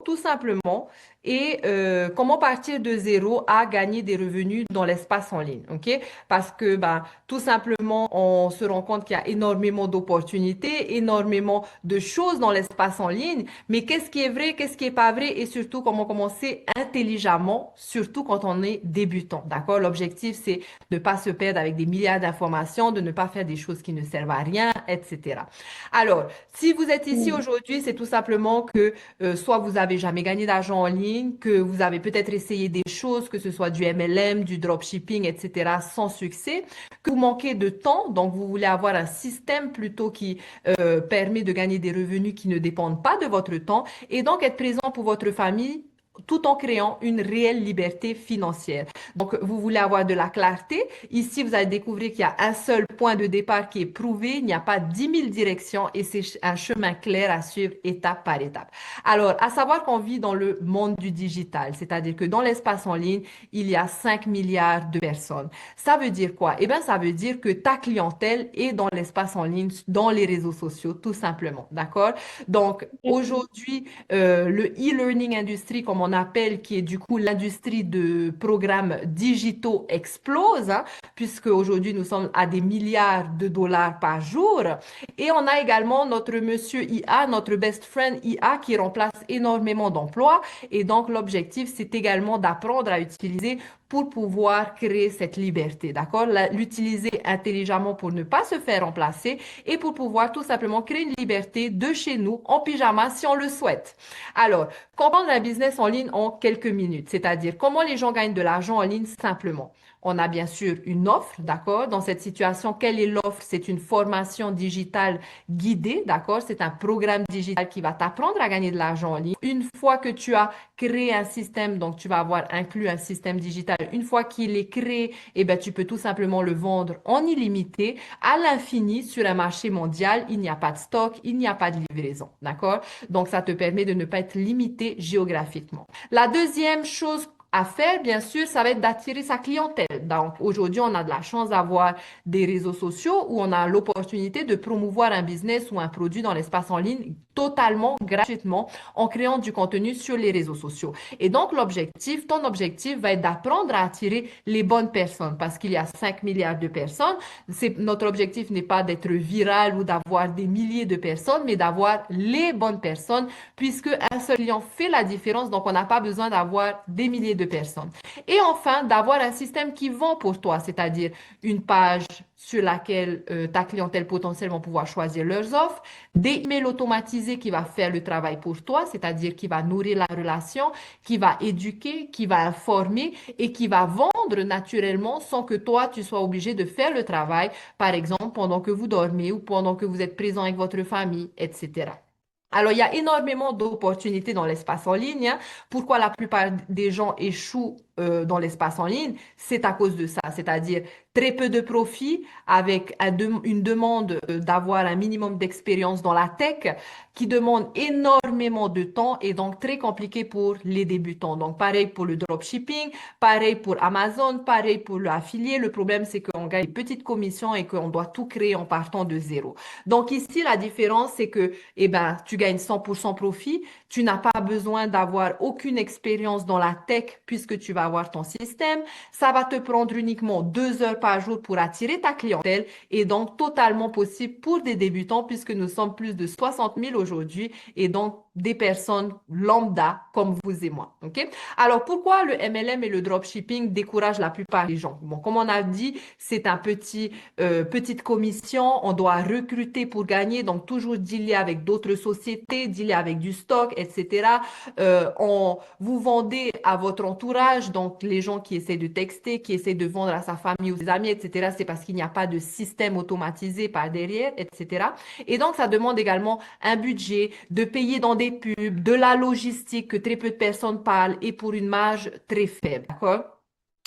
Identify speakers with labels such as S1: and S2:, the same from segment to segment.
S1: tout simplement, et comment partir de zéro à gagner des revenus dans l'espace en ligne, ok? Parce que, bah, tout simplement, on se rend compte qu'il y a énormément d'opportunités, énormément de choses dans l'espace en ligne, mais qu'est-ce qui est vrai, qu'est-ce qui est pas vrai, et surtout comment commencer intelligemment, surtout quand on est débutant, d'accord? L'objectif, c'est de ne pas se perdre avec des milliards d'informations, de ne pas faire des choses qui ne servent à rien, etc. Alors, si vous êtes ici
S2: Mm.
S1: aujourd'hui, c'est tout simplement que soit vous avez jamais gagné d'argent en ligne, que vous avez peut-être essayé des choses, que ce soit du MLM, du dropshipping, etc., sans succès, que vous manquez de temps, donc vous voulez avoir un système plutôt qui permet de gagner des revenus qui ne dépendent pas de votre temps et donc être présent pour votre famille tout en créant une réelle liberté financière. Donc, vous voulez avoir de la clarté. Ici, vous allez découvrir qu'il y a un seul point de départ qui est prouvé. Il n'y a pas 10 000 directions et c'est un chemin clair à suivre étape par étape. Alors, à savoir qu'on vit dans le monde du digital, c'est-à-dire que dans l'espace en ligne, il y a 5 milliards de personnes. Ça veut dire quoi? Eh bien, ça veut dire que ta clientèle est dans l'espace en ligne, dans les réseaux sociaux, tout simplement. D'accord? Donc, aujourd'hui, le e-learning industry, comme on appelle, qui est du coup l'industrie de programmes digitaux, explose, hein, puisque aujourd'hui nous sommes à des milliards de dollars par jour. Et on a également notre monsieur IA, notre best friend IA, qui remplace énormément d'emplois. Et donc, l'objectif, c'est également d'apprendre à utiliser pour pouvoir créer cette liberté, d'accord? L'utiliser intelligemment pour ne pas se faire remplacer et pour pouvoir tout simplement créer une liberté de chez nous en pyjama si on le souhaite. Alors, comprendre un business en ligne en quelques minutes, c'est-à-dire comment les gens gagnent de l'argent en ligne simplement. On a bien sûr une offre, d'accord? Dans cette situation, quelle est l'offre? C'est une formation digitale guidée, d'accord? C'est un programme digital qui va t'apprendre à gagner de l'argent en ligne. Une fois que tu as créé un système, donc tu vas avoir inclus un système digital. Une fois qu'il est créé, eh ben, tu peux tout simplement le vendre en illimité à l'infini sur un marché mondial. Il n'y a pas de stock, il n'y a pas de livraison, d'accord? Donc, ça te permet de ne pas être limité géographiquement. La deuxième chose à faire, bien sûr, ça va être d'attirer sa clientèle. Donc, aujourd'hui, on a de la chance d'avoir des réseaux sociaux où on a l'opportunité de promouvoir un business ou un produit dans l'espace en ligne totalement gratuitement en créant du contenu sur les réseaux sociaux. Et donc, ton objectif va être d'apprendre à attirer les bonnes personnes parce qu'il y a 5 milliards de personnes. Notre objectif n'est pas d'être viral ou d'avoir des milliers de personnes, mais d'avoir les bonnes personnes puisque un seul client fait la différence. Donc, on n'a pas besoin d'avoir des milliers de personnes. Et enfin, d'avoir un système qui vend pour toi, c'est-à-dire une page sur laquelle ta clientèle potentielle va pouvoir choisir leurs offres, des emails automatisés qui va faire le travail pour toi, c'est-à-dire qui va nourrir la relation, qui va éduquer, qui va informer et qui va vendre naturellement sans que toi, tu sois obligé de faire le travail, par exemple, pendant que vous dormez ou pendant que vous êtes présent avec votre famille, etc. Alors, il y a énormément d'opportunités dans l'espace en ligne, hein. Pourquoi la plupart des gens échouent dans l'espace en ligne? C'est à cause de ça, c'est-à-dire très peu de profit avec une demande d'avoir un minimum d'expérience dans la tech qui demande énormément de temps et donc très compliqué pour les débutants. Donc, pareil pour le dropshipping, pareil pour Amazon, pareil pour l'affilié. Le problème, c'est qu'on gagne des petites commissions et qu'on doit tout créer en partant de zéro. Donc, ici, la différence, c'est que eh ben, tu gagnes 100% profit. Tu n'as pas besoin d'avoir aucune expérience dans la tech puisque tu vas avoir ton système. Ça va te prendre uniquement 2 heures par jour pour attirer ta clientèle et donc totalement possible pour des débutants puisque nous sommes plus de 60 000 aujourd'hui et donc des personnes lambda comme vous et moi. OK? Alors, pourquoi le MLM et le dropshipping découragent la plupart des gens? Bon, comme on a dit, c'est petite commission. On doit recruter pour gagner, donc toujours dealer avec d'autres sociétés, dealer avec du stock, etc. Vous vendez à votre entourage, donc les gens qui essaient de texter, qui essaient de vendre à sa famille ou ses amis, etc. C'est parce qu'il n'y a pas de système automatisé par derrière, etc. Et donc, ça demande également un budget, de payer dans des pubs, de la logistique que très peu de personnes parlent et pour une marge très faible. D'accord?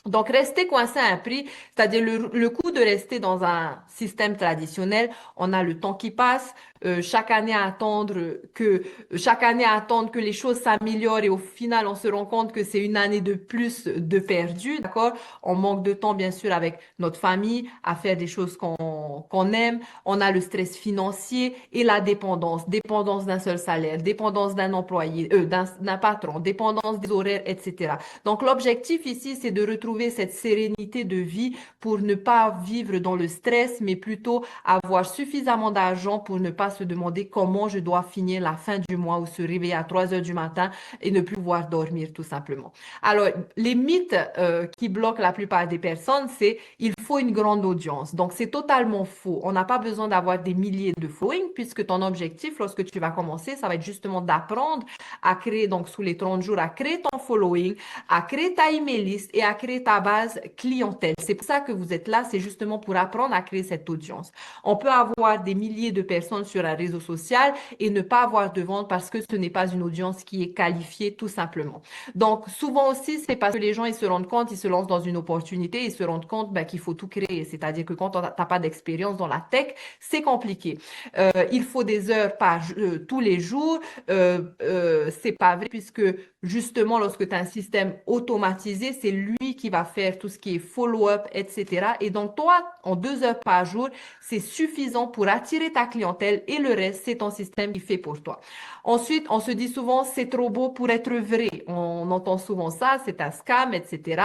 S1: Donc, rester coincé à un prix, c'est-à-dire le coût de rester dans un système traditionnel, on a le temps qui passe, chaque année à attendre que les choses s'améliorent et au final, on se rend compte que c'est une année de plus de perdu, d'accord? On manque de temps, bien sûr, avec notre famille à faire des choses qu'on aime. On a le stress financier et la dépendance. Dépendance d'un seul salaire, dépendance d'un employé, d'un patron, dépendance des horaires, etc. Donc, l'objectif ici, c'est de retrouver cette sérénité de vie pour ne pas vivre dans le stress, mais plutôt avoir suffisamment d'argent pour ne pas se demander comment je dois finir la fin du mois ou se réveiller à 3 heures du matin et ne plus pouvoir dormir tout simplement. Alors, les mythes qui bloquent la plupart des personnes, c'est il faut une grande audience. Donc, c'est totalement faux. On n'a pas besoin d'avoir des milliers de following puisque ton objectif, lorsque tu vas commencer, ça va être justement d'apprendre à créer, donc sous les 30 jours, à créer ton following, à créer ta email list et à créer ta base clientèle. C'est pour ça que vous êtes là, c'est justement pour apprendre à créer cette audience. On peut avoir des milliers de personnes sur un réseau social et ne pas avoir de vente parce que ce n'est pas une audience qui est qualifiée tout simplement. Donc, souvent aussi, c'est parce que les gens, ils se rendent compte, ils se lancent dans une opportunité, ils se rendent compte ben, qu'il faut tout créer. C'est-à-dire que quand tu n'as pas d'expérience dans la tech, c'est compliqué. Il faut des heures tous les jours. C'est pas vrai puisque justement, lorsque tu as un système automatisé, c'est lui qui va faire tout ce qui est follow-up, etc. Et donc, toi, en 2 heures par jour, c'est suffisant pour attirer ta clientèle et le reste, c'est ton système qui fait pour toi. Ensuite, on se dit souvent, c'est trop beau pour être vrai. On entend souvent ça, c'est un scam, etc.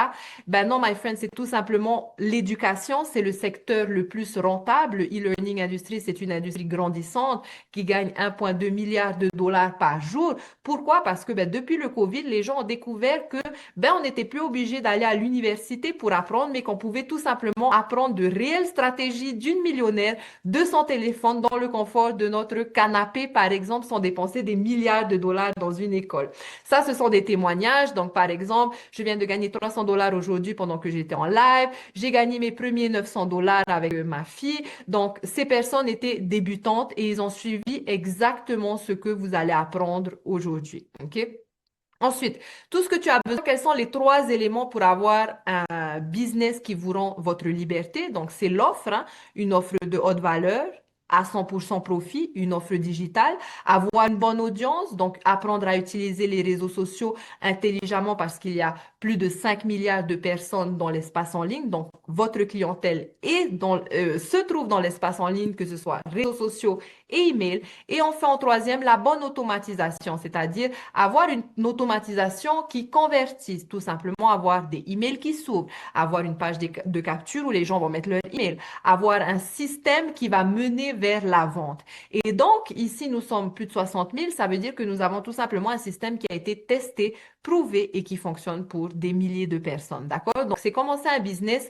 S1: Ben non, my friend, c'est tout simplement l'éducation, c'est le secteur le plus rentable. E-learning industrie, c'est une industrie grandissante qui gagne 1,2 milliard de dollars par jour. Pourquoi? Parce que ben, depuis le COVID, les gens ont découvert que ben, on n'était plus obligé d'aller à l'université pour apprendre, mais qu'on pouvait tout simplement apprendre de réelles stratégies d'une millionnaire de son téléphone dans le confort de notre canapé, par exemple, sans dépenser des milliards de dollars dans une école. Ça, ce sont des témoignages. Donc, par exemple, je viens de gagner 300 dollars aujourd'hui pendant que j'étais en live. J'ai gagné mes premiers 900 dollars avec ma fille. Donc, ces personnes étaient débutantes et ils ont suivi exactement ce que vous allez apprendre aujourd'hui. OK? Ensuite, tout ce que tu as besoin, quels sont les 3 éléments pour avoir un business qui vous rend votre liberté? Donc, c'est l'offre, hein, une offre de haute valeur à 100% profit, une offre digitale, avoir une bonne audience, donc apprendre à utiliser les réseaux sociaux intelligemment parce qu'il y a plus de 5 milliards de personnes dans l'espace en ligne. Donc, votre clientèle se trouve dans l'espace en ligne, que ce soit réseaux sociaux et email. Et enfin, en troisième, la bonne automatisation, c'est-à-dire avoir une automatisation qui convertisse, tout simplement avoir des emails qui s'ouvrent, avoir une page de capture où les gens vont mettre leur email, avoir un système qui va mener vers la vente. Et donc, ici, nous sommes plus de 60 000, ça veut dire que nous avons tout simplement un système qui a été testé, prouvé et qui fonctionne pour des milliers de personnes. D'accord? Donc, c'est commencer un business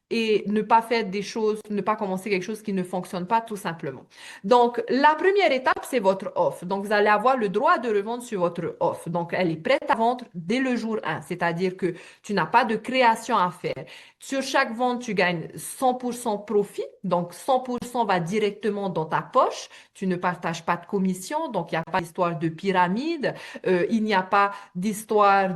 S1: et ne pas faire des choses, ne pas commencer quelque chose qui ne fonctionne pas tout simplement. Donc, la première étape, c'est votre offre. Donc, vous allez avoir le droit de revendre sur votre offre. Donc, elle est prête à vendre dès le jour 1, c'est-à-dire que tu n'as pas de création à faire. Sur chaque vente, tu gagnes 100% profit. Donc, 100% va directement dans ta poche. Tu ne partages pas de commission. Donc, il n'y a pas d'histoire de pyramide. Il n'y a pas d'histoire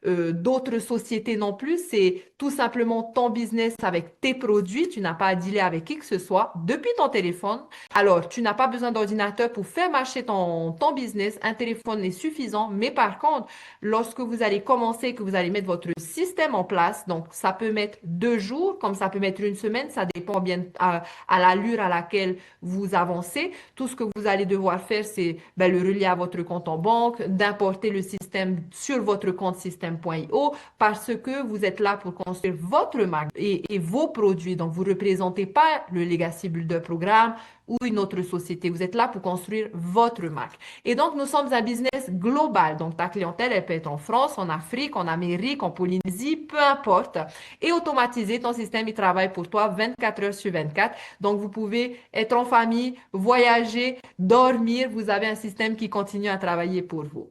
S1: d'autres sociétés non plus. C'est tout simplement ton business avec tes produits. Tu n'as pas à dealer avec qui que ce soit depuis ton téléphone. Alors, tu n'as pas besoin d'ordinateur pour faire marcher ton business. Un téléphone est suffisant. Mais par contre, lorsque vous allez commencer, que vous allez mettre votre système en place, donc ça peut mettre 2 jours, comme ça peut mettre une semaine, ça dépend bien à l'allure à laquelle vous avancez. Tout ce que vous allez devoir faire, c'est ben, le relier à votre compte en banque, d'importer le système sur votre compte système.io parce que vous êtes là pour construire votre marque et vos produits. Donc, vous ne représentez pas le Legacy Builder Programme ou une autre société. Vous êtes là pour construire votre marque. Et donc, nous sommes un business global. Donc, ta clientèle, elle peut être en France, en Afrique, en Amérique, en Polynésie, peu importe. Et automatiser, ton système, il travaille pour toi 24 heures sur 24. Donc, vous pouvez être en famille, voyager, dormir. Vous avez un système qui continue à travailler pour vous.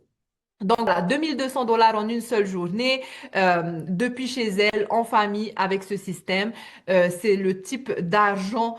S1: Donc, voilà, 2200 dollars en une seule journée, depuis chez elle, en famille, avec ce système. C'est le type d'argent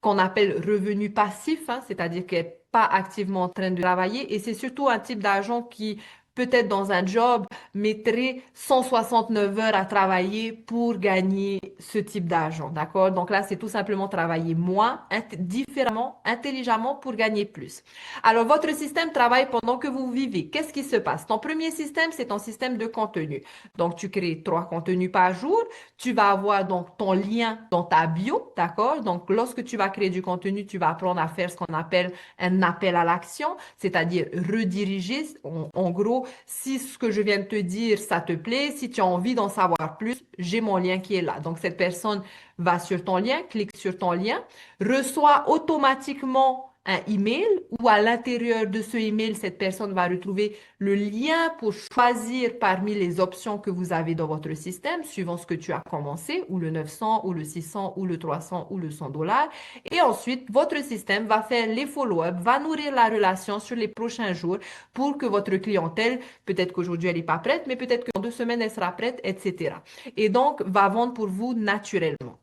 S1: qu'on appelle revenu passif, hein, c'est-à-dire qu'elle n'est pas activement en train de travailler. Et c'est surtout un type d'argent qui peut-être dans un job, mettrait 169 heures à travailler pour gagner ce type d'argent, d'accord? Donc là, c'est tout simplement travailler moins, différemment, intelligemment pour gagner plus. Alors, votre système travaille pendant que vous vivez. Qu'est-ce qui se passe? Ton premier système, c'est ton système de contenu. Donc, tu crées 3 contenus par jour. Tu vas avoir donc ton lien dans ta bio, d'accord? Donc, lorsque tu vas créer du contenu, tu vas apprendre à faire ce qu'on appelle un appel à l'action, c'est-à-dire rediriger. En gros, si ce que je viens de te dire, ça te plaît, si tu as envie d'en savoir plus, j'ai mon lien qui est là. Donc, cette personne va sur ton lien, clique sur ton lien, reçoit automatiquement un email où à l'intérieur de ce email, cette personne va retrouver le lien pour choisir parmi les options que vous avez dans votre système, suivant ce que tu as commencé, ou le 900, ou le 600, ou le 300, ou le 100 $. Et ensuite, votre système va faire les follow-up, va nourrir la relation sur les prochains jours pour que votre clientèle, peut-être qu'aujourd'hui elle n'est pas prête, mais peut-être que dans 2 semaines elle sera prête, etc. Et donc, va vendre pour vous naturellement.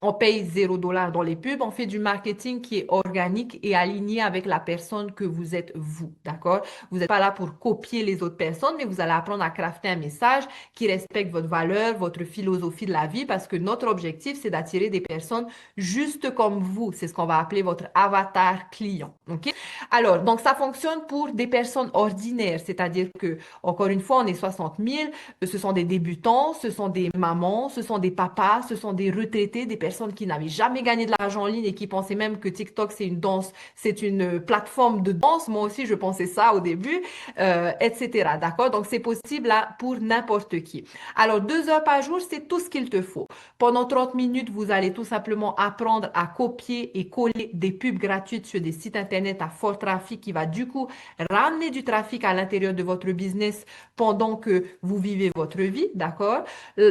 S1: On paye 0 $ dans les pubs, on fait du marketing qui est organique et aligné avec la personne que vous êtes vous, d'accord? Vous n'êtes pas là pour copier les autres personnes, mais vous allez apprendre à crafter un message qui respecte votre valeur, votre philosophie de la vie, parce que notre objectif, c'est d'attirer des personnes juste comme vous. C'est ce qu'on va appeler votre avatar client, ok? Alors, donc ça fonctionne pour des personnes ordinaires, c'est-à-dire que, encore une fois, on est 60 000, ce sont des débutants, ce sont des mamans, ce sont des papas, ce sont des retraités, des personnes qui n'avaient jamais gagné de l'argent en ligne et qui pensaient même que TikTok, c'est une danse, c'est une plateforme de danse. Moi aussi, je pensais ça au début, etc. D'accord? Donc, c'est possible là pour n'importe qui. Alors, 2 heures par jour, c'est tout ce qu'il te faut. Pendant 30 minutes, vous allez tout simplement apprendre à copier et coller des pubs gratuites sur des sites Internet à fort trafic qui va du coup ramener du trafic à l'intérieur de votre business pendant que vous vivez votre vie, d'accord?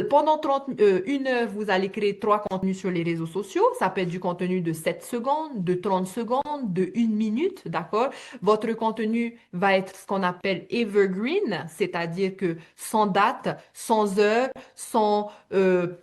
S1: Pendant 1 heure, vous allez créer 3 contenus sur les réseaux sociaux. Ça peut être du contenu de 7 secondes, de 30 secondes, de 1 minute, d'accord? Votre contenu va être ce qu'on appelle evergreen, c'est-à-dire que sans date, sans heure, sans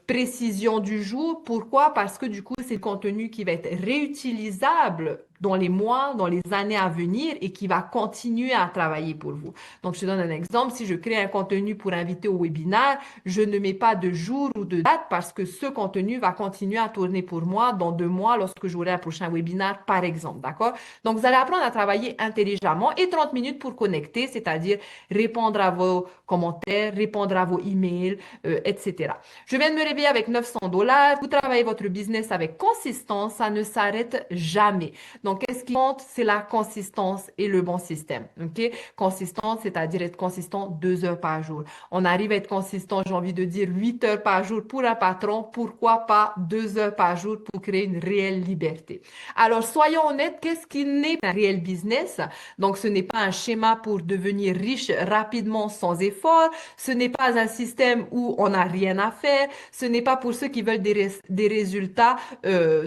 S1: précision du jour. Pourquoi? Parce que du coup, c'est le contenu qui va être réutilisable dans les mois, dans les années à venir et qui va continuer à travailler pour vous. Donc, je te donne un exemple. Si je crée un contenu pour inviter au webinaire, je ne mets pas de jour ou de date parce que ce contenu va continuer à tourner pour moi dans 2 mois lorsque j'aurai un prochain webinaire, par exemple. D'accord? Donc, vous allez apprendre à travailler intelligemment et 30 minutes pour connecter, c'est-à-dire répondre à vos commentaires, répondre à vos emails, etc. Je viens de me réveiller avec 900 $. Vous travaillez votre business avec consistance, ça ne s'arrête jamais. Donc, qu'est-ce qui compte? C'est la consistance et le bon système. OK? Consistance, c'est-à-dire être consistant 2 heures par jour. On arrive à être consistant, j'ai envie de dire 8 heures par jour pour un patron. Pourquoi pas 2 heures par jour pour créer une réelle liberté? Alors, soyons honnêtes, qu'est-ce qui n'est pas un réel business? Donc, ce n'est pas un schéma pour devenir riche rapidement sans effort. Ce n'est pas un système où on n'a rien à faire. Ce n'est pas pour ceux qui veulent des résultats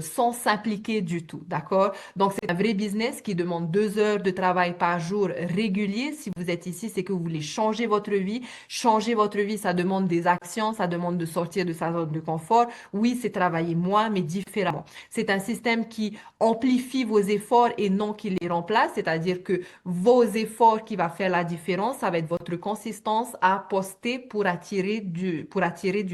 S1: sans s'impliquer du tout. D'accord? Donc, c'est un vrai business qui demande 2 heures de travail par jour régulier. Si vous êtes ici, c'est que vous voulez changer votre vie. Changer votre vie, ça demande des actions, ça demande de sortir de sa zone de confort. Oui, c'est travailler moins, mais différemment. C'est un système qui amplifie vos efforts et non qui les remplace, c'est-à-dire que vos efforts qui va faire la différence, ça va être votre consistance à poster pour attirer du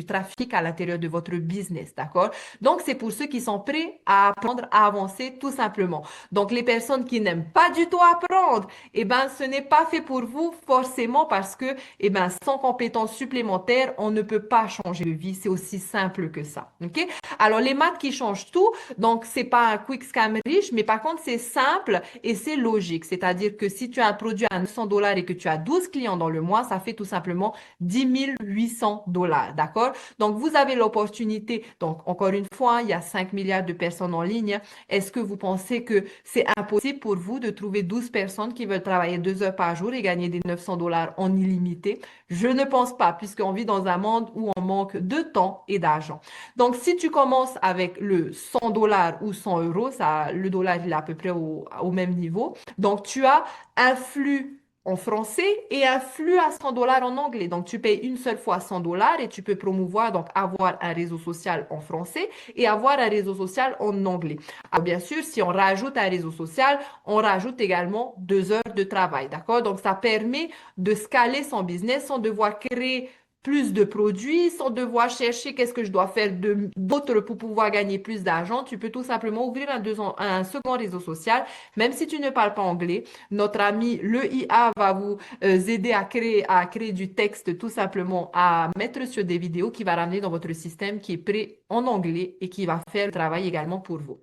S1: trafic à l'intérieur de votre business, d'accord? Donc, c'est pour ceux qui sont prêts à apprendre à avancer tout simplement. Donc, les personnes qui n'aiment pas du tout apprendre, eh ben, ce n'est pas fait pour vous forcément parce que, eh ben, sans compétences supplémentaires, on ne peut pas changer de vie. C'est aussi simple que ça. OK? Alors, les maths qui changent tout. Donc, c'est pas un quick scam riche, mais par contre, c'est simple et c'est logique. C'est-à-dire que si tu as un produit à 900 $ et que tu as 12 clients dans le mois, ça fait tout simplement 10 800 $. D'accord? Donc, vous avez l'opportunité. Donc, encore une fois, il y a 5 milliards de personnes en ligne. Est-ce que vous pensez que c'est impossible pour vous de trouver 12 personnes qui veulent travailler 2 heures par jour et gagner des 900 $ en illimité? Je ne pense pas, puisqu'on vit dans un monde où on manque de temps et d'argent. Donc, si tu commences avec le 100 $ ou 100 euros, ça, le dollar, il est à peu près au même niveau. Donc, tu as un flux en français et un flux à 100 dollars en anglais. Donc, tu payes une seule fois 100 dollars et tu peux promouvoir, donc avoir un réseau social en français et avoir un réseau social en anglais. Alors, bien sûr, si on rajoute un réseau social, on rajoute également 2 heures de travail, d'accord? Donc, ça permet de scaler son business sans devoir créer plus de produits, sans devoir chercher qu'est-ce que je dois faire d'autre pour pouvoir gagner plus d'argent. Tu peux tout simplement ouvrir un second réseau social, même si tu ne parles pas anglais. Notre ami, le IA, va vous aider à créer du texte tout simplement, à mettre sur des vidéos qui va ramener dans votre système qui est prêt en anglais et qui va faire le travail également pour vous.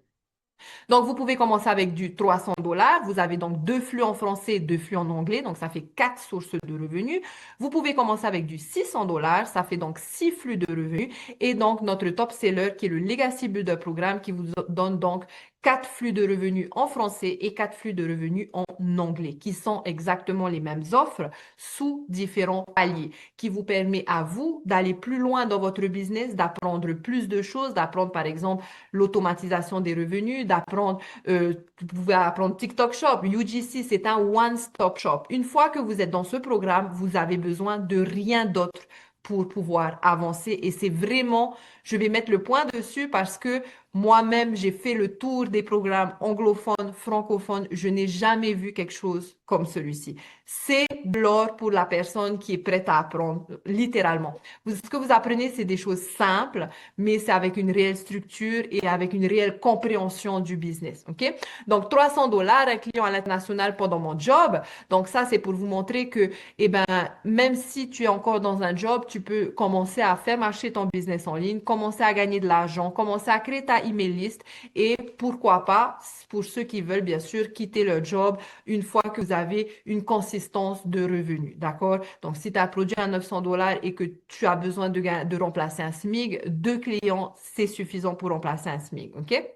S1: Donc, vous pouvez commencer avec du 300 dollars. Vous avez donc 2 flux en français, 2 flux en anglais. Donc, ça fait 4 sources de revenus. Vous pouvez commencer avec du 600 dollars. Ça fait donc 6 flux de revenus. Et donc, notre top seller qui est le Legacy Builder Programme qui vous donne donc 4 flux de revenus en français et 4 flux de revenus en anglais, qui sont exactement les mêmes offres sous différents paliers, qui vous permet à vous d'aller plus loin dans votre business, d'apprendre plus de choses, d'apprendre par exemple l'automatisation des revenus, d'apprendre, vous pouvez apprendre TikTok Shop. UGC, c'est un one-stop shop. Une fois que vous êtes dans ce programme, vous avez besoin de rien d'autre pour pouvoir avancer. Et c'est vraiment, je vais mettre le point dessus parce que moi-même, j'ai fait le tour des programmes anglophones, francophones. Je n'ai jamais vu quelque chose comme celui-ci. C'est de l'or pour la personne qui est prête à apprendre, littéralement. Ce que vous apprenez, c'est des choses simples, mais c'est avec une réelle structure et avec une réelle compréhension du business. OK? Donc, 300 dollars, un client à l'international pendant mon job. Donc, ça, c'est pour vous montrer que, eh ben, même si tu es encore dans un job, tu peux commencer à faire marcher ton business en ligne, commencer à gagner de l'argent, commencer à créer ta email list et pourquoi pas, pour ceux qui veulent, bien sûr, quitter leur job une fois que vous avez une consistance de revenus. D'accord? Donc, si tu as produit à 900 dollars et que tu as besoin de remplacer un SMIC, 2 clients, c'est suffisant pour remplacer un SMIC. OK?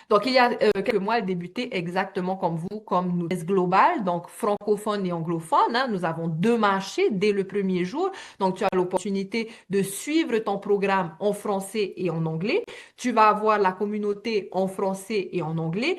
S1: Donc, il y a quelques mois, elle débutait exactement comme vous, comme nous, global, donc francophone et anglophone. Hein. Nous avons 2 marchés dès le premier jour. Donc, tu as l'opportunité de suivre ton programme en français et en anglais. Tu vas avoir la communauté en français et en anglais.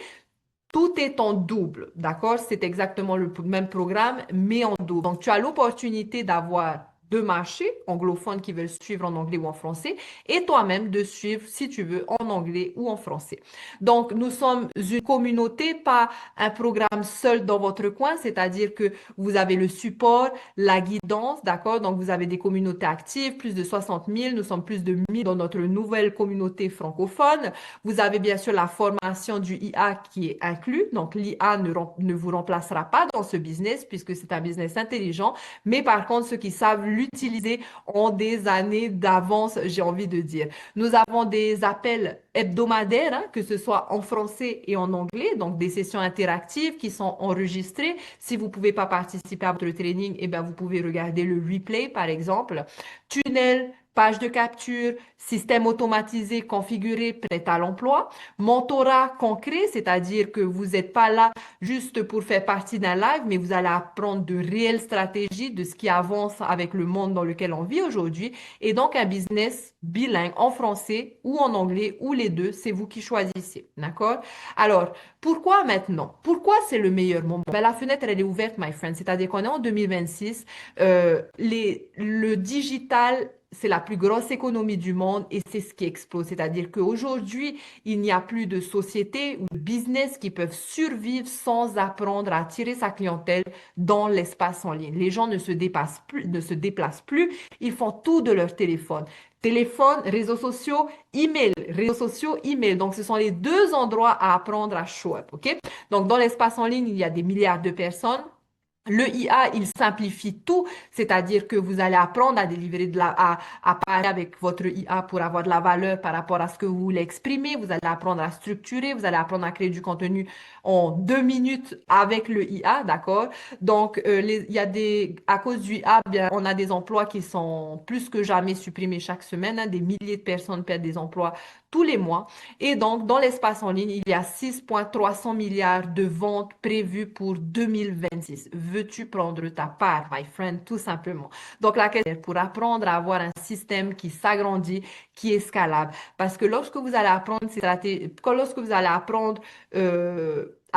S1: Tout est en double, d'accord? C'est exactement le même programme, mais en double. Donc, tu as l'opportunité d'avoir 2 marchés anglophones qui veulent suivre en anglais ou en français, et toi-même de suivre, si tu veux, en anglais ou en français. Donc, nous sommes une communauté, pas un programme seul dans votre coin, c'est-à-dire que vous avez le support, la guidance, d'accord? Donc, vous avez des communautés actives, plus de 60 000, nous sommes plus de 1000 dans notre nouvelle communauté francophone. Vous avez bien sûr la formation du IA qui est inclus. Donc, l'IA ne vous remplacera pas dans ce business puisque c'est un business intelligent. Mais par contre, ceux qui savent l'utiliser ont des années d'avance, j'ai envie de dire. Nous avons des appels hebdomadaires, hein, que ce soit en français et en anglais, donc des sessions interactives qui sont enregistrées. Si vous ne pouvez pas participer à votre training, eh bien, vous pouvez regarder le replay, par exemple. Tunnel, page de capture, système automatisé configuré, prêt à l'emploi, mentorat concret, c'est-à-dire que vous n'êtes pas là juste pour faire partie d'un live, mais vous allez apprendre de réelles stratégies, de ce qui avance avec le monde dans lequel on vit aujourd'hui, et donc un business bilingue en français ou en anglais ou les deux, c'est vous qui choisissez, d'accord? Alors, pourquoi maintenant? Pourquoi c'est le meilleur moment? Ben, la fenêtre, elle est ouverte, my friend, c'est-à-dire qu'on est en 2026, le digital c'est la plus grosse économie du monde et c'est ce qui explose. C'est-à-dire qu'aujourd'hui, il n'y a plus de sociétés ou de business qui peuvent survivre sans apprendre à attirer sa clientèle dans l'espace en ligne. Les gens ne se déplacent plus, ils font tout de leur téléphone. Téléphone, réseaux sociaux, email, réseaux sociaux, email. Donc, ce sont les 2 endroits à apprendre à show up, OK? Donc, dans l'espace en ligne, il y a des milliards de personnes. Le IA, il simplifie tout, c'est-à-dire que vous allez apprendre à délivrer à parler avec votre IA pour avoir de la valeur par rapport à ce que vous voulez exprimer. Vous allez apprendre à structurer, vous allez apprendre à créer du contenu en 2 minutes avec le IA, d'accord? Donc, il y a à cause du IA, bien, on a des emplois qui sont plus que jamais supprimés chaque semaine, hein. Des milliers de personnes perdent des emplois tous les mois. Et donc, dans l'espace en ligne, il y a 6,3 milliards de ventes prévues pour 2026. Veux-tu prendre ta part, my friend, tout simplement? Donc, la question est pour apprendre à avoir un système qui s'agrandit, qui est scalable. Parce que lorsque vous allez apprendre ces stratégies, lorsque vous allez apprendre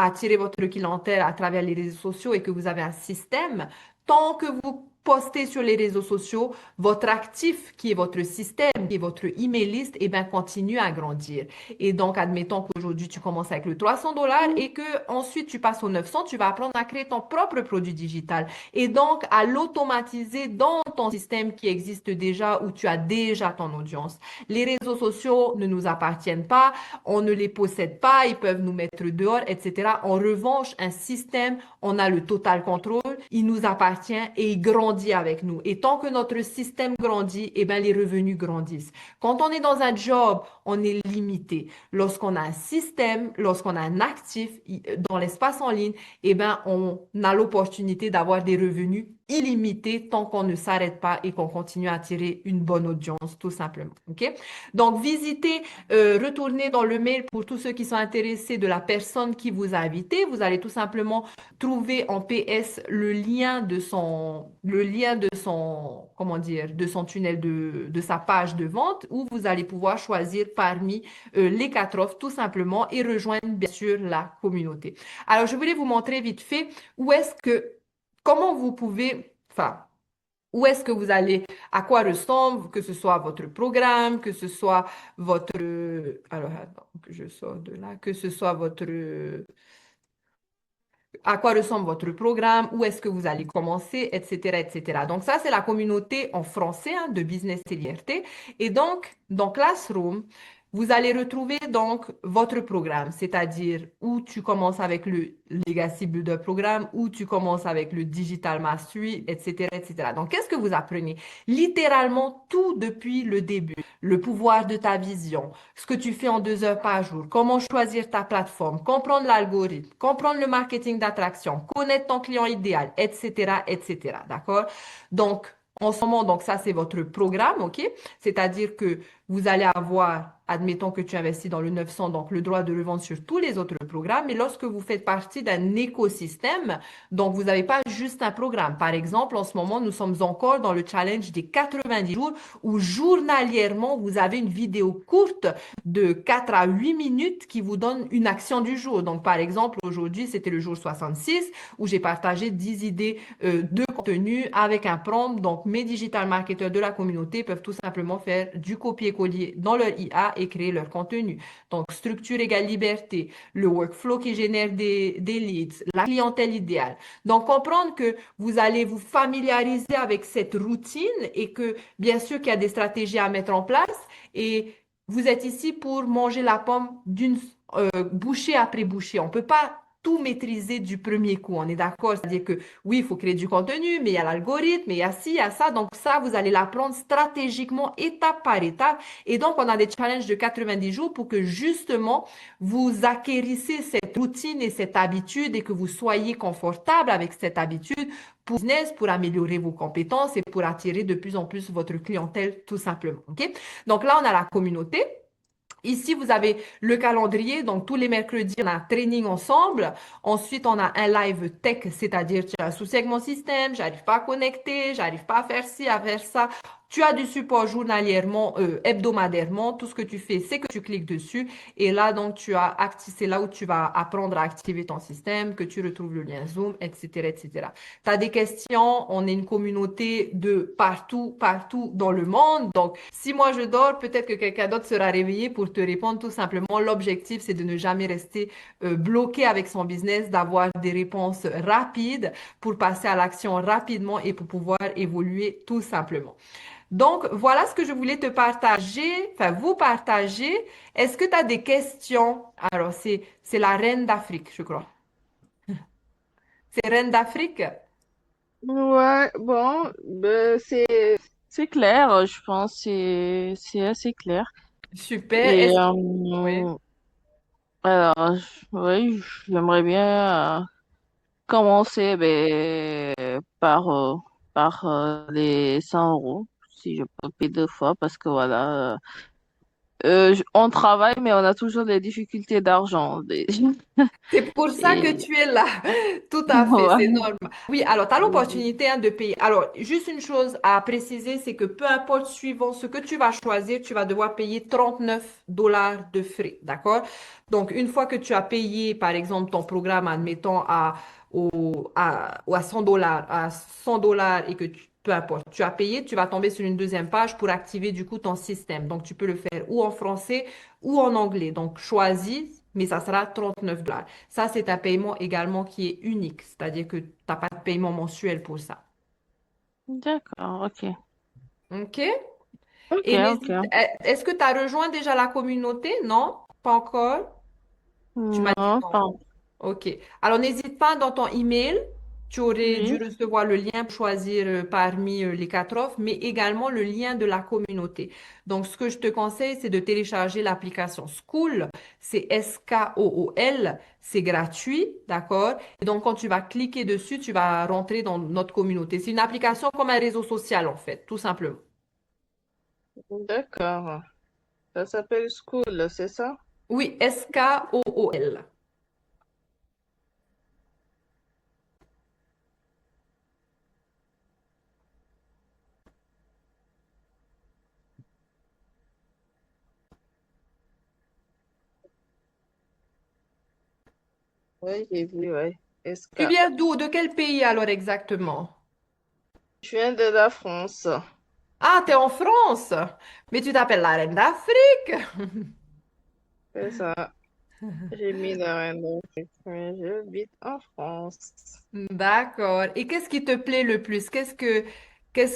S1: attirer votre clientèle à travers les réseaux sociaux et que vous avez un système, tant que vous postez sur les réseaux sociaux, votre actif, qui est votre système, qui est votre email list, eh ben, continue à grandir. Et donc, admettons qu'aujourd'hui, tu commences avec le 300 $ et que ensuite tu passes au 900, tu vas apprendre à créer ton propre produit digital. Et donc, à l'automatiser dans ton système qui existe déjà, où tu as déjà ton audience. Les réseaux sociaux ne nous appartiennent pas, on ne les possède pas, ils peuvent nous mettre dehors, etc. En revanche, un système, on a le total contrôle, il nous appartient et il grandit avec nous. Et tant que notre système grandit, eh ben, les revenus grandissent. Quand on est dans un job, on est limité. Lorsqu'on a un système, lorsqu'on a un actif dans l'espace en ligne, eh ben, on a l'opportunité d'avoir des revenus illimités tant qu'on ne s'arrête pas et qu'on continue à attirer une bonne audience, tout simplement. OK? Donc, visitez, retournez dans le mail pour tous ceux qui sont intéressés de la personne qui vous a invité. Vous allez tout simplement trouver en PS comment dire, de son tunnel de sa page de vente où vous allez pouvoir choisir parmi les 4 offres tout simplement et rejoindre bien sûr la communauté. Alors, je voulais vous montrer vite fait comment vous pouvez, enfin, où est-ce que vous allez, à quoi ressemble, que ce soit votre programme, que ce soit votre, alors attends, que je sors de là, que ce soit à quoi ressemble votre programme, où est-ce que vous allez commencer, etc., etc. Donc ça, c'est la communauté en français hein, de Business et Liberté. Et donc, dans Classroom, vous allez retrouver donc votre programme, c'est-à-dire où tu commences avec le Legacy Builder Programme, où tu commences avec le Digital Mastery, etc., etc. Donc, qu'est-ce que vous apprenez? Littéralement tout depuis le début. Le pouvoir de ta vision, ce que tu fais en 2 heures par jour, comment choisir ta plateforme, comprendre l'algorithme, comprendre le marketing d'attraction, connaître ton client idéal, etc., etc. D'accord? Donc, en ce moment, donc ça, c'est votre programme, OK? C'est-à-dire que vous allez avoir, admettons que tu investis dans le 900, donc le droit de le vendre sur tous les autres programmes, mais lorsque vous faites partie d'un écosystème, donc vous n'avez pas juste un programme. Par exemple, en ce moment, nous sommes encore dans le challenge des 90 jours où journalièrement, vous avez une vidéo courte de 4 à 8 minutes qui vous donne une action du jour. Donc, par exemple, aujourd'hui, c'était le jour 66 où j'ai partagé 10 idées de contenu avec un prompt. Donc, mes digital marketeurs de la communauté peuvent tout simplement faire du copier-coller dans leur IA et créer leur contenu. Donc, structure égale liberté, le workflow qui génère des leads, la clientèle idéale. Donc, comprendre que vous allez vous familiariser avec cette routine et que, bien sûr, qu'il y a des stratégies à mettre en place et vous êtes ici pour manger la pomme d'une bouchée après bouchée. On ne peut pas tout maîtriser du premier coup. On est d'accord? C'est-à-dire que oui, il faut créer du contenu, mais il y a l'algorithme, il y a ci, il y a ça. Donc ça, vous allez l'apprendre stratégiquement, étape par étape. Et donc, on a des challenges de 90 jours pour que justement, vous acquérissez cette routine et cette habitude et que vous soyez confortable avec cette habitude pour business, pour améliorer vos compétences et pour attirer de plus en plus votre clientèle, tout simplement. OK? Donc là, on a la communauté. Ici, vous avez le calendrier. Donc, tous les mercredis, on a un training ensemble. Ensuite, on a un live tech, c'est-à-dire tu as un souci avec mon système, j'arrive pas à connecter, j'arrive pas à faire ci, à faire ça. Tu as du support journalièrement, hebdomadairement. Tout ce que tu fais, c'est que tu cliques dessus. Et là, donc, c'est là où tu vas apprendre à activer ton système, que tu retrouves le lien Zoom, etc., etc. Tu as des questions. On est une communauté de partout, partout dans le monde. Donc, si moi je dors, peut-être que quelqu'un d'autre sera réveillé pour te répondre tout simplement. L'objectif, c'est de ne jamais rester bloqué avec son business, d'avoir des réponses rapides pour passer à l'action rapidement et pour pouvoir évoluer tout simplement. Donc, voilà ce que je voulais te partager, enfin vous partager. Est-ce que tu as des questions? Alors, c'est la reine d'Afrique, je crois. C'est reine d'Afrique?
S2: Ouais, bon, ben, c'est clair, je pense, c'est assez clair.
S1: Super.
S2: Et
S1: Oui.
S2: alors, oui, j'aimerais bien commencer ben, par les 100 euros, si je peux payer 2 fois, parce que voilà, On travaille, mais on a toujours des difficultés d'argent.
S1: C'est pour ça que
S2: Et,
S1: tu es là. Tout à fait, c'est
S2: ouais.
S1: normal. Oui, alors tu as l'opportunité hein, de payer. Alors, juste une chose à préciser, c'est que peu importe suivant ce que tu vas choisir, tu vas devoir payer 39 dollars de frais, d'accord? Donc, une fois que tu as payé, par exemple, ton programme, admettons, à 100 dollars, à 100 dollars et que peu importe, tu as payé, tu vas tomber sur une deuxième page pour activer du coup ton système. Donc, tu peux le faire ou en français ou en anglais. Donc, choisis, mais ça sera 39 dollars. Ça, c'est un paiement également qui est unique, c'est-à-dire que tu n'as pas de paiement mensuel pour ça.
S2: D'accord, ok.
S1: OK?
S2: Ok,
S1: Et
S2: ok.
S1: n'hésite, est-ce que tu as rejoint déjà la communauté? Non? Pas encore? Tu m'as dit
S2: Non,
S1: non.
S2: pas.
S1: OK. Alors, n'hésite pas dans ton email, tu aurais dû
S2: Oui.
S1: recevoir le lien pour choisir parmi les quatre offres, mais également le lien de la communauté. Donc, ce que je te conseille, c'est de télécharger l'application School. C'est Skool. C'est gratuit, d'accord? Et donc, quand tu vas cliquer dessus, tu vas rentrer dans notre communauté. C'est une application comme un réseau social, en fait, tout simplement.
S2: D'accord. Ça s'appelle School, c'est ça?
S1: Oui, Skool.
S2: Oui, j'ai vu, oui.
S1: Tu
S2: SK.
S1: viens d'où? De quel pays alors exactement?
S2: Je viens de la France.
S1: Ah, t'es en France, mais tu t'appelles la reine d'Afrique.
S2: C'est ça. J'ai mis la reine d'Afrique, mais j'habite en France.
S1: D'accord. Et qu'est-ce qui te plaît le plus? Qu'est-ce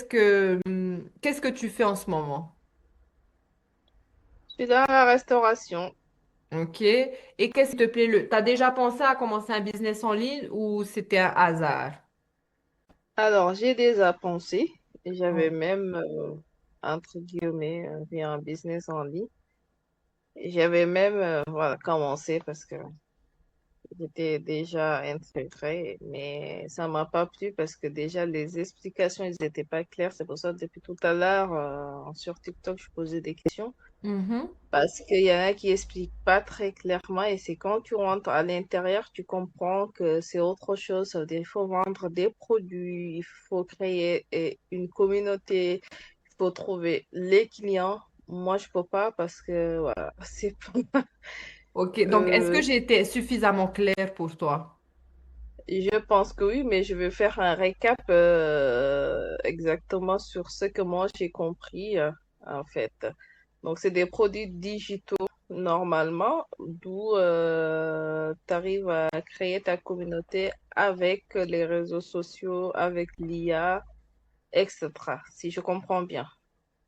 S1: que tu fais en ce moment?
S2: Je suis dans la restauration.
S1: OK. Et qu'est-ce qui te plaît le... T'as déjà pensé à commencer un business en ligne ou c'était un hasard?
S2: Alors, j'ai déjà pensé, et j'avais
S1: Mm.
S2: même, entre guillemets, fait un business en ligne. Et j'avais même, voilà, commencé parce que j'étais déjà intégrée, mais ça m'a pas plu parce que déjà les explications, ils n'étaient pas claires. C'est pour ça que depuis tout à l'heure, sur TikTok, je posais des questions.
S1: Mhm.
S2: Parce qu'il y en a qui expliquent pas très clairement et c'est quand tu rentres à l'intérieur, tu comprends que c'est autre chose. Ça veut dire, il faut vendre des produits, il faut créer une communauté, il faut trouver les clients. Moi, je peux pas parce que voilà, c'est pas.
S1: OK. Donc, est-ce que j'ai été suffisamment claire pour toi?
S2: Je pense que oui, mais je vais faire un récap exactement sur ce que moi j'ai compris en fait. Donc, c'est des produits digitaux normalement, d'où tu arrives à créer ta communauté avec les réseaux sociaux, avec l'IA, etc. Si je comprends bien.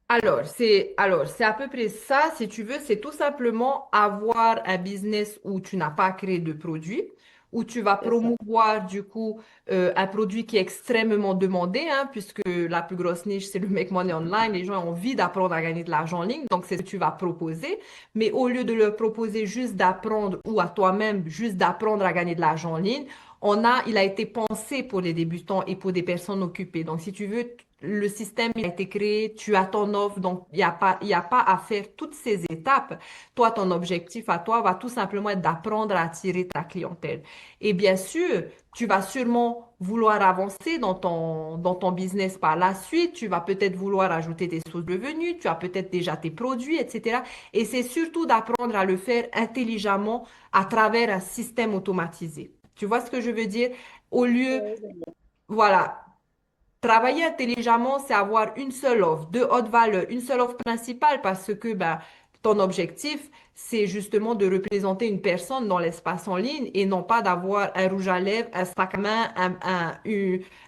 S1: Alors, c'est à peu près ça, si tu veux, c'est tout simplement avoir un business où tu n'as pas créé de produit, où tu vas
S2: C'est ça.
S1: promouvoir du coup un produit qui est extrêmement demandé, hein, puisque la plus grosse niche, c'est le make money online. Les gens ont envie d'apprendre à gagner de l'argent en ligne, donc c'est ce que tu vas proposer. Mais au lieu de leur proposer juste d'apprendre ou à toi-même juste d'apprendre à gagner de l'argent en ligne, il a été pensé pour les débutants et pour des personnes occupées. Donc, si tu veux, le système il a été créé, tu as ton offre, donc il y a pas à faire toutes ces étapes. Toi, ton objectif à toi va tout simplement être d'apprendre à attirer ta clientèle. Et bien sûr, tu vas sûrement vouloir avancer dans ton business par la suite. Tu vas peut-être vouloir ajouter tes sources de revenus, tu as peut-être déjà tes produits, etc. Et c'est surtout d'apprendre à le faire intelligemment à travers un système automatisé. Tu vois ce que je veux dire? Au lieu, voilà, travailler intelligemment, c'est avoir une seule offre de haute valeur, une seule offre principale parce que ben, ton objectif, c'est justement de représenter une personne dans l'espace en ligne et non pas d'avoir un rouge à lèvres, un sac à main,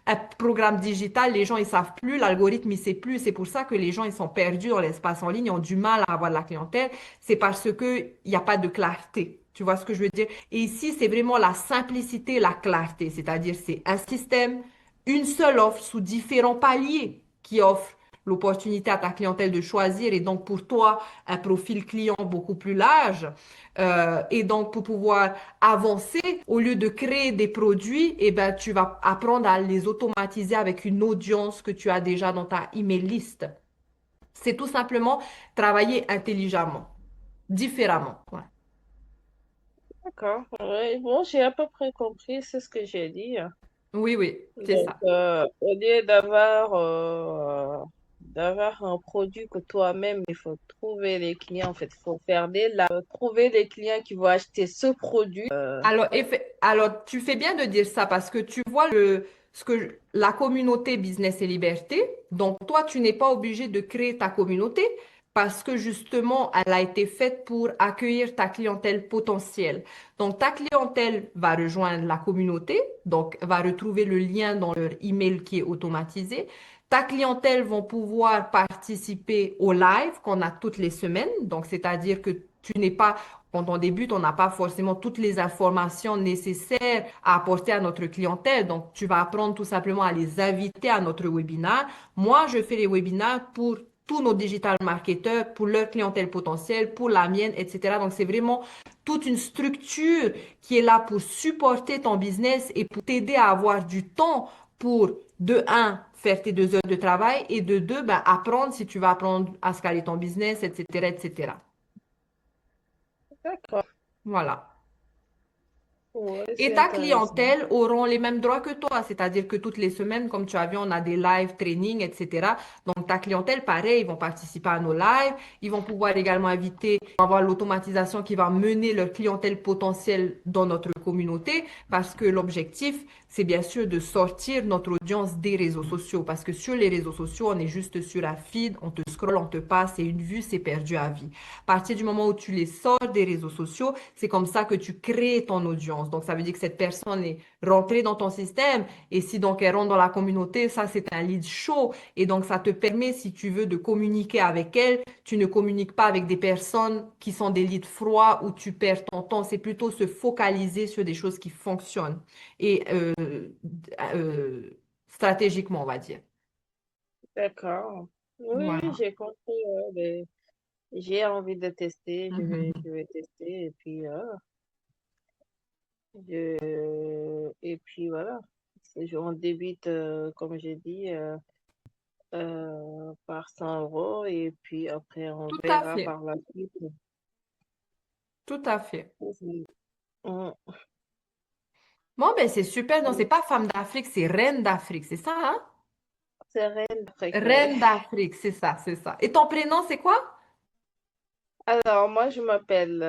S1: un programme digital. Les gens, ils savent plus, l'algorithme, il sait plus. C'est pour ça que les gens, ils sont perdus dans l'espace en ligne, ils ont du mal à avoir de la clientèle. C'est parce que il n'y a pas de clarté. Tu vois ce que je veux dire? Et ici, c'est vraiment la simplicité, la clarté. C'est-à-dire, c'est un système, une seule offre sous différents paliers qui offre l'opportunité à ta clientèle de choisir et donc pour toi un profil client beaucoup plus large. Et donc pour pouvoir avancer, au lieu de créer des produits, eh ben, tu vas apprendre à les automatiser avec une audience que tu as déjà dans ta email list. C'est tout simplement travailler intelligemment. différemment. Ouais.
S2: D'accord. Oui, bon, j'ai à peu près compris, c'est ce que j'ai dit.
S1: Oui, oui, c'est
S2: Donc,
S1: ça.
S2: au lieu d'avoir un produit que toi-même, il faut trouver les clients, en fait, il faut faire trouver les clients qui vont acheter ce produit.
S1: Alors, tu fais bien de dire ça parce que tu vois la communauté Business et Liberté. Donc, toi, tu n'es pas obligé de créer ta communauté parce que justement, elle a été faite pour accueillir ta clientèle potentielle. Donc, ta clientèle va rejoindre la communauté, donc va retrouver le lien dans leur email qui est automatisé. Ta clientèle vont pouvoir participer au live qu'on a toutes les semaines. Donc, c'est-à-dire que tu n'es pas quand on débute, on n'a pas forcément toutes les informations nécessaires à apporter à notre clientèle. Donc, tu vas apprendre tout simplement à les inviter à notre webinaire. Moi, je fais les webinaires pour tous nos digital marketeurs, pour leur clientèle potentielle, pour la mienne, etc. Donc, c'est vraiment toute une structure qui est là pour supporter ton business et pour t'aider à avoir du temps pour, de un, faire tes 2 heures de travail et de deux, ben, apprendre si tu vas apprendre à scaler ton business, etc., etc.
S2: D'accord.
S1: Voilà.
S2: Ouais,
S1: Et
S2: c'est
S1: ta
S2: intéressant.
S1: clientèle auront les mêmes droits que toi, c'est-à-dire que toutes les semaines, comme tu as vu, on a des live training, etc. Donc ta clientèle, pareil, ils vont participer à nos lives, ils vont pouvoir également inviter, avoir l'automatisation qui va mener leur clientèle potentielle dans notre communauté, parce que l'objectif, c'est bien sûr de sortir notre audience des réseaux sociaux, parce que sur les réseaux sociaux, on est juste sur un feed, on te scrolle, on te passe, et une vue, c'est perdu à vie. À partir du moment où tu les sors des réseaux sociaux, c'est comme ça que tu crées ton audience. Donc, ça veut dire que cette personne est rentrée dans ton système et si donc elle rentre dans la communauté, ça, c'est un lead show. Et donc, ça te permet, si tu veux, de communiquer avec elle. Tu ne communiques pas avec des personnes qui sont des leads froids où tu perds ton temps. C'est plutôt se focaliser sur des choses qui fonctionnent et stratégiquement, on va dire.
S2: D'accord. Oui,
S1: Voilà.
S2: j'ai compris. Mais j'ai envie de tester. Je vais tester. Et puis voilà. On débute, comme j'ai dit, par 100 euros. Et puis après, on
S1: Tout à
S2: verra
S1: fait.
S2: par la suite.
S1: Tout à fait.
S2: Mm.
S1: Bon, ben c'est super. Non, c'est pas femme d'Afrique, c'est reine d'Afrique, c'est ça, hein?
S2: C'est Reine d'Afrique, oui.
S1: Reine d'Afrique, c'est ça, c'est ça. Et ton prénom, c'est quoi?
S2: Alors, moi, je m'appelle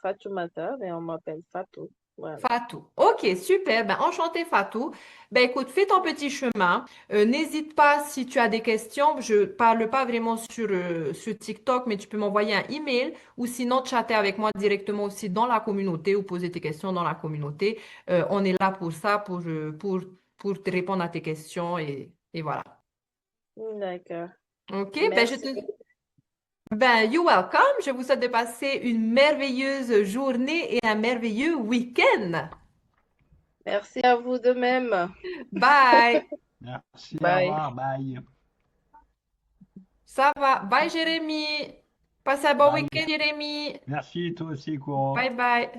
S2: Fatoumata, mais on m'appelle Fatou. Voilà.
S1: Fatou. Ok, super. Ben, enchanté, Fatou. Ben, écoute, fais ton petit chemin. N'hésite pas si tu as des questions. Je parle pas vraiment sur TikTok, mais tu peux m'envoyer un email ou sinon chatter avec moi directement aussi dans la communauté ou poser tes questions dans la communauté. On est là pour ça, pour te répondre à tes questions et voilà.
S2: D'accord.
S1: Ok,
S2: Merci.
S1: Ben, you're welcome. Je vous souhaite de passer une merveilleuse journée et un merveilleux week-end.
S2: Merci à vous de même.
S1: Bye.
S3: Merci, au
S2: Bye.
S3: revoir, bye.
S1: Ça va. Bye, Jérémy. Passe un bon
S3: Bye.
S1: week-end, Jérémy.
S3: Merci, toi aussi,
S1: Bye
S3: Courant.
S1: bye.